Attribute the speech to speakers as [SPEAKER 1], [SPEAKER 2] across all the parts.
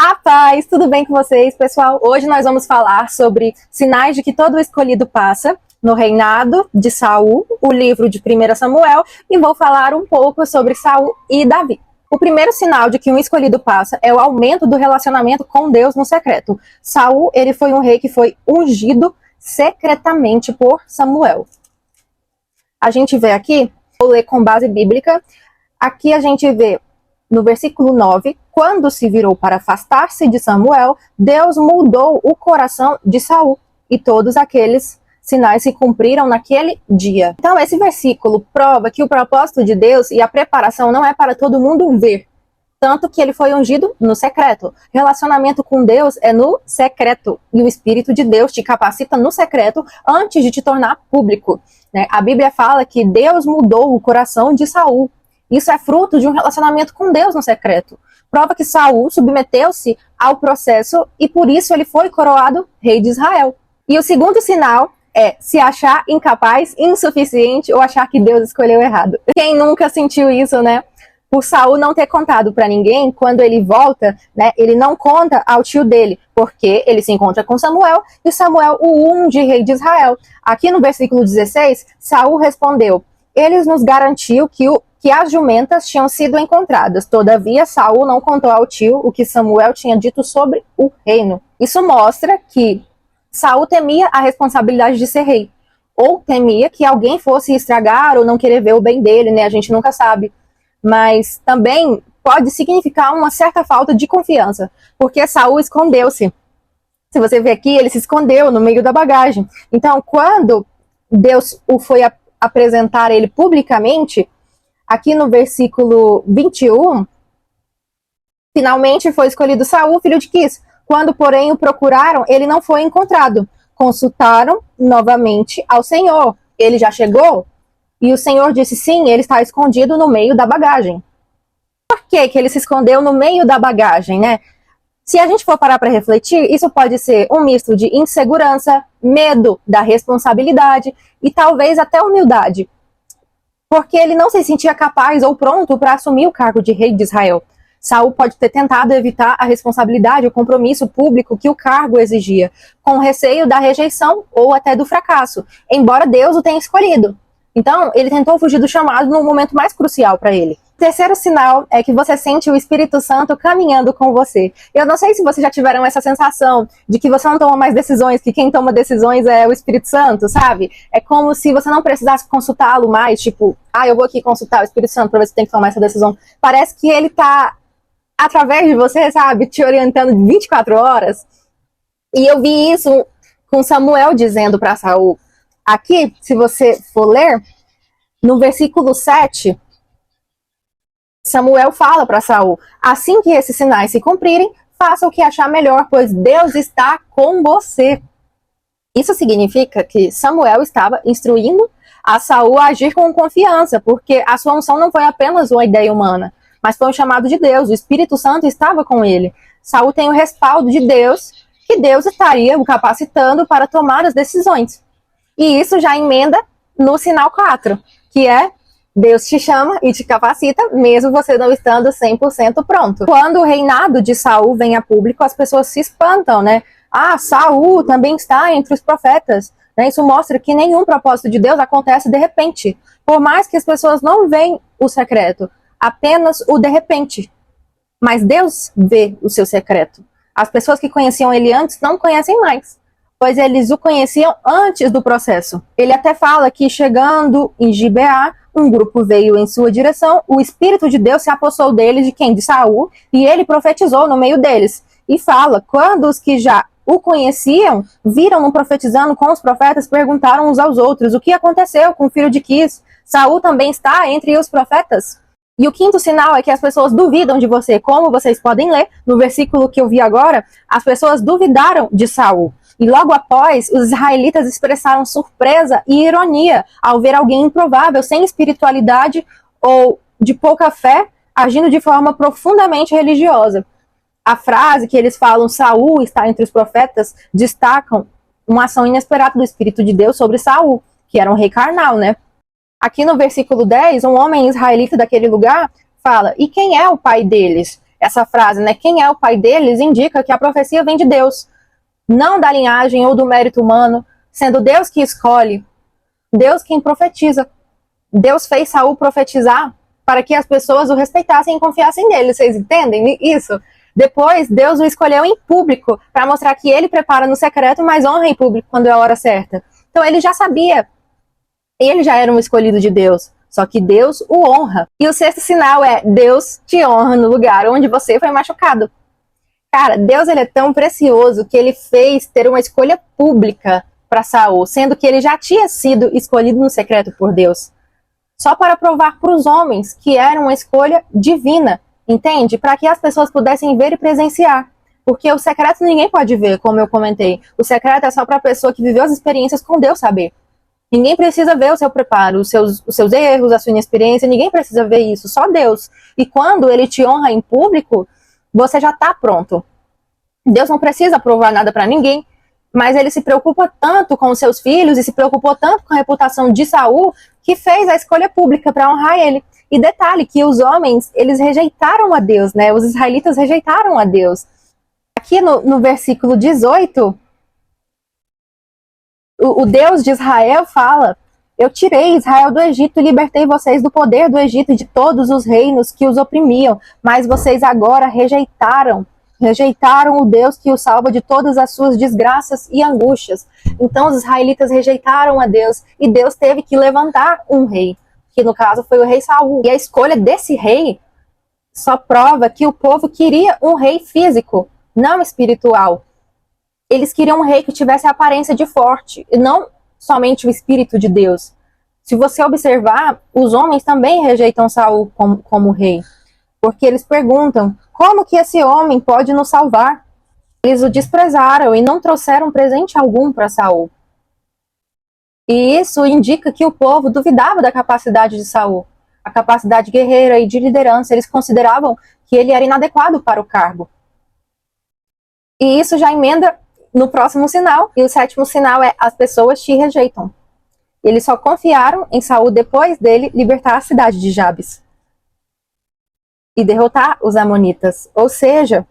[SPEAKER 1] A paz, tudo bem com vocês, pessoal? Hoje nós vamos falar sobre sinais de que todo escolhido passa no reinado de Saul, o livro de 1 Samuel, e vou falar um pouco sobre Saul e Davi. O primeiro sinal de que um escolhido passa é o aumento do relacionamento com Deus no secreto. Saul, ele foi um rei que foi ungido secretamente por Samuel. A gente vê aqui, vou ler com base bíblica, aqui a gente vê no versículo 9, quando se virou para afastar-se de Samuel, Deus mudou o coração de Saul, e todos aqueles sinais se cumpriram naquele dia. Então, esse versículo prova que o propósito de Deus e a preparação não é para todo mundo ver, tanto que ele foi ungido no secreto. Relacionamento com Deus é no secreto, e o Espírito de Deus te capacita no secreto antes de te tornar público, né? A Bíblia fala que Deus mudou o coração de Saul. Isso é fruto de um relacionamento com Deus no secreto. Prova que Saul submeteu-se ao processo e por isso ele foi coroado rei de Israel. E o segundo sinal é se achar incapaz, insuficiente ou achar que Deus escolheu errado. Quem nunca sentiu isso, né? Por Saul não ter contado para ninguém, quando ele volta, né, ele não conta ao tio dele, porque ele se encontra com Samuel e Samuel o unge rei de Israel. Aqui no versículo 16, Saul respondeu: eles nos garantiu que as jumentas tinham sido encontradas. Todavia, Saul não contou ao tio o que Samuel tinha dito sobre o reino. Isso mostra que Saul temia a responsabilidade de ser rei, ou temia que alguém fosse estragar ou não querer ver o bem dele, né? A gente nunca sabe. Mas também pode significar uma certa falta de confiança, porque Saul escondeu-se. Se você ver aqui, ele se escondeu no meio da bagagem. Então, quando Deus o foi apresentar ele publicamente, aqui no versículo 21, finalmente foi escolhido Saul, filho de Quis. Quando, porém, o procuraram, ele não foi encontrado. Consultaram novamente ao Senhor. Ele já chegou? E o Senhor disse, sim, ele está escondido no meio da bagagem. Por que ele se escondeu no meio da bagagem, né? Se a gente for parar para refletir, isso pode ser um misto de insegurança, medo da responsabilidade e talvez até humildade. Porque ele não se sentia capaz ou pronto para assumir o cargo de rei de Israel. Saul pode ter tentado evitar a responsabilidade, o compromisso público que o cargo exigia, com receio da rejeição ou até do fracasso, embora Deus o tenha escolhido. Então, ele tentou fugir do chamado no momento mais crucial para ele. O terceiro sinal é que você sente o Espírito Santo caminhando com você. Eu não sei se vocês já tiveram essa sensação de que você não toma mais decisões, que quem toma decisões é o Espírito Santo, sabe? É como se você não precisasse consultá-lo mais, tipo, eu vou aqui consultar o Espírito Santo para ver se tem que tomar essa decisão. Parece que ele tá através de você, sabe? Te orientando 24 horas. E eu vi isso com Samuel dizendo para Saul. Aqui, se você for ler, no versículo 7, Samuel fala para Saul, assim que esses sinais se cumprirem, faça o que achar melhor, pois Deus está com você. Isso significa que Samuel estava instruindo a Saul a agir com confiança, porque a sua unção não foi apenas uma ideia humana, mas foi um chamado de Deus, o Espírito Santo estava com ele. Saul tem o respaldo de Deus, que Deus estaria o capacitando para tomar as decisões. E isso já emenda no sinal 4, que é Deus te chama e te capacita, mesmo você não estando 100% pronto. Quando o reinado de Saul vem a público, as pessoas se espantam, né? Saul também está entre os profetas. Né? Isso mostra que nenhum propósito de Deus acontece de repente. Por mais que as pessoas não veem o secreto, apenas o de repente. Mas Deus vê o seu secreto. As pessoas que conheciam ele antes não conhecem mais, pois eles o conheciam antes do processo. Ele até fala que chegando em Gibeá, um grupo veio em sua direção, o Espírito de Deus se apossou deles, de quem? De Saul, e ele profetizou no meio deles. E fala, quando os que já o conheciam, viram-no profetizando com os profetas, perguntaram uns aos outros, o que aconteceu com o filho de Quis? Saul também está entre os profetas? E o quinto sinal é que as pessoas duvidam de você. Como vocês podem ler, no versículo que eu vi agora, as pessoas duvidaram de Saul. E logo após, os israelitas expressaram surpresa e ironia ao ver alguém improvável, sem espiritualidade ou de pouca fé, agindo de forma profundamente religiosa. A frase que eles falam, Saul está entre os profetas, destacam uma ação inesperada do Espírito de Deus sobre Saul, que era um rei carnal, né? Aqui no versículo 10, um homem israelita daquele lugar fala, e quem é o pai deles? essa frase, né? Quem é o pai deles indica que a profecia vem de Deus, não da linhagem ou do mérito humano, sendo Deus que escolhe, Deus quem profetiza. Deus fez Saul profetizar para que as pessoas o respeitassem e confiassem nele. Vocês entendem isso? Depois, Deus o escolheu em público para mostrar que ele prepara no secreto, mas honra em público quando é a hora certa. Então ele já sabia. Ele já era um escolhido de Deus. Só que Deus o honra. E o sexto sinal é: Deus te honra no lugar onde você foi machucado. Cara, Deus ele é tão precioso que ele fez ter uma escolha pública para Saul, sendo que ele já tinha sido escolhido no secreto por Deus. Só para provar para os homens que era uma escolha divina, entende? Para que as pessoas pudessem ver e presenciar. Porque o secreto ninguém pode ver, como eu comentei. O secreto é só para a pessoa que viveu as experiências com Deus saber. Ninguém precisa ver o seu preparo, os seus erros, a sua inexperiência, ninguém precisa ver isso, só Deus. E quando ele te honra em público, você já está pronto. Deus não precisa provar nada para ninguém, mas ele se preocupa tanto com os seus filhos e se preocupou tanto com a reputação de Saul que fez a escolha pública para honrar ele. E detalhe que os homens, eles rejeitaram a Deus, né? Os israelitas rejeitaram a Deus. Aqui no versículo 18, o Deus de Israel fala: eu tirei Israel do Egito e libertei vocês do poder do Egito e de todos os reinos que os oprimiam, mas vocês agora rejeitaram o Deus que os salva de todas as suas desgraças e angústias. Então os israelitas rejeitaram a Deus e Deus teve que levantar um rei, que no caso foi o rei Saul. E a escolha desse rei só prova que o povo queria um rei físico, não espiritual. Eles queriam um rei que tivesse a aparência de forte, e não somente o Espírito de Deus. Se você observar, os homens também rejeitam Saul como rei, porque eles perguntam: como que esse homem pode nos salvar? Eles o desprezaram e não trouxeram presente algum para Saul. E isso indica que o povo duvidava da capacidade de Saul, a capacidade guerreira e de liderança. Eles consideravam que ele era inadequado para o cargo. E isso já emenda no próximo sinal. E o sétimo sinal é: as pessoas te rejeitam. Eles só confiaram em Saul depois dele libertar a cidade de Jabes e derrotar os amonitas. Ou seja,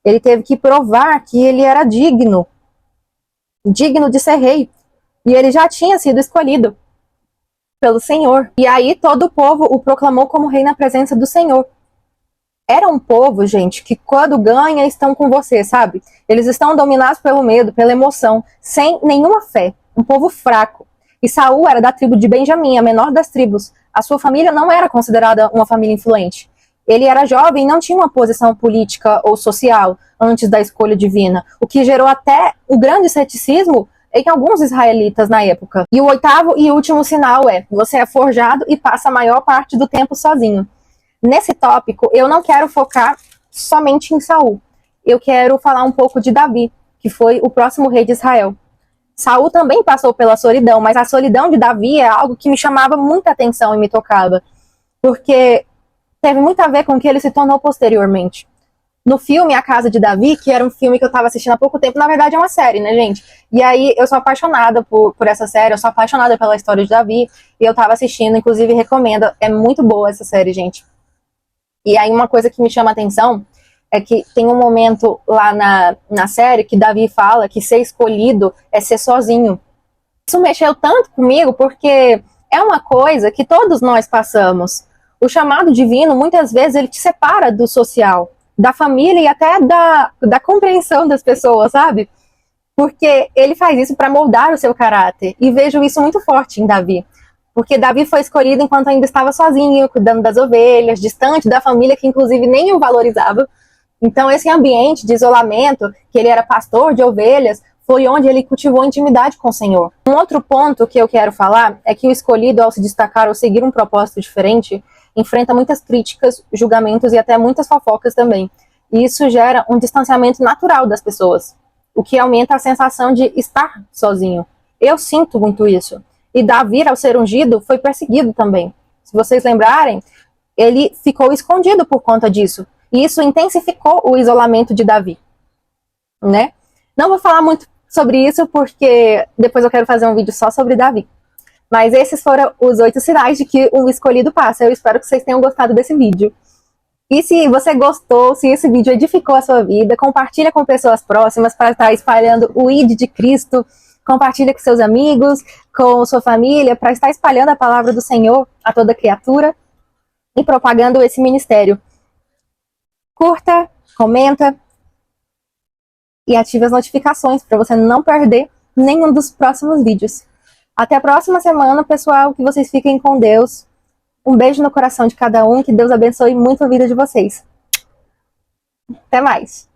[SPEAKER 1] ele teve que provar que ele era digno de ser rei. E ele já tinha sido escolhido pelo Senhor. E aí todo o povo o proclamou como rei na presença do Senhor. Era um povo, gente, que quando ganha estão com você, sabe? Eles estão dominados pelo medo, pela emoção, sem nenhuma fé. Um povo fraco. E Saul era da tribo de Benjamim, a menor das tribos. A sua família não era considerada uma família influente. Ele era jovem e não tinha uma posição política ou social antes da escolha divina, o que gerou até o grande ceticismo em alguns israelitas na época. E o oitavo e último sinal é: você é forjado e passa a maior parte do tempo sozinho. Nesse tópico, eu não quero focar somente em Saul. Eu quero falar um pouco de Davi, que foi o próximo rei de Israel. Saul também passou pela solidão, mas a solidão de Davi é algo que me chamava muita atenção e me tocava, porque teve muito a ver com o que ele se tornou posteriormente. No filme A Casa de Davi, que era um filme que eu tava assistindo há pouco tempo, na verdade é uma série, né, gente? E aí eu sou apaixonada por essa série, eu sou apaixonada pela história de Davi, e eu tava assistindo, inclusive recomendo, é muito boa essa série, gente. E aí uma coisa que me chama a atenção é que tem um momento lá na série que Davi fala que ser escolhido é ser sozinho. Isso mexeu tanto comigo porque é uma coisa que todos nós passamos. O chamado divino, muitas vezes, ele te separa do social, da família e até da compreensão das pessoas, sabe? Porque ele faz isso para moldar o seu caráter. E vejo isso muito forte em Davi. Porque Davi foi escolhido enquanto ainda estava sozinho, cuidando das ovelhas, distante da família, que inclusive nem o valorizava. Então esse ambiente de isolamento, que ele era pastor de ovelhas, foi onde ele cultivou intimidade com o Senhor. Um outro ponto que eu quero falar é que o escolhido, ao se destacar ou seguir um propósito diferente, enfrenta muitas críticas, julgamentos e até muitas fofocas também. E isso gera um distanciamento natural das pessoas, o que aumenta a sensação de estar sozinho. Eu sinto muito isso. E Davi, ao ser ungido, foi perseguido também. Se vocês lembrarem, ele ficou escondido por conta disso. E isso intensificou o isolamento de Davi, né? Não vou falar muito sobre isso, porque depois eu quero fazer um vídeo só sobre Davi. Mas esses foram os 8 sinais de que um escolhido passa. Eu espero que vocês tenham gostado desse vídeo. E se você gostou, se esse vídeo edificou a sua vida, compartilha com pessoas próximas para estar espalhando o ID de Cristo. Compartilha com seus amigos, com sua família, para estar espalhando a palavra do Senhor a toda criatura e propagando esse ministério. Curta, comenta e ative as notificações para você não perder nenhum dos próximos vídeos. Até a próxima semana, pessoal, que vocês fiquem com Deus. Um beijo no coração de cada um, que Deus abençoe muito a vida de vocês. Até mais!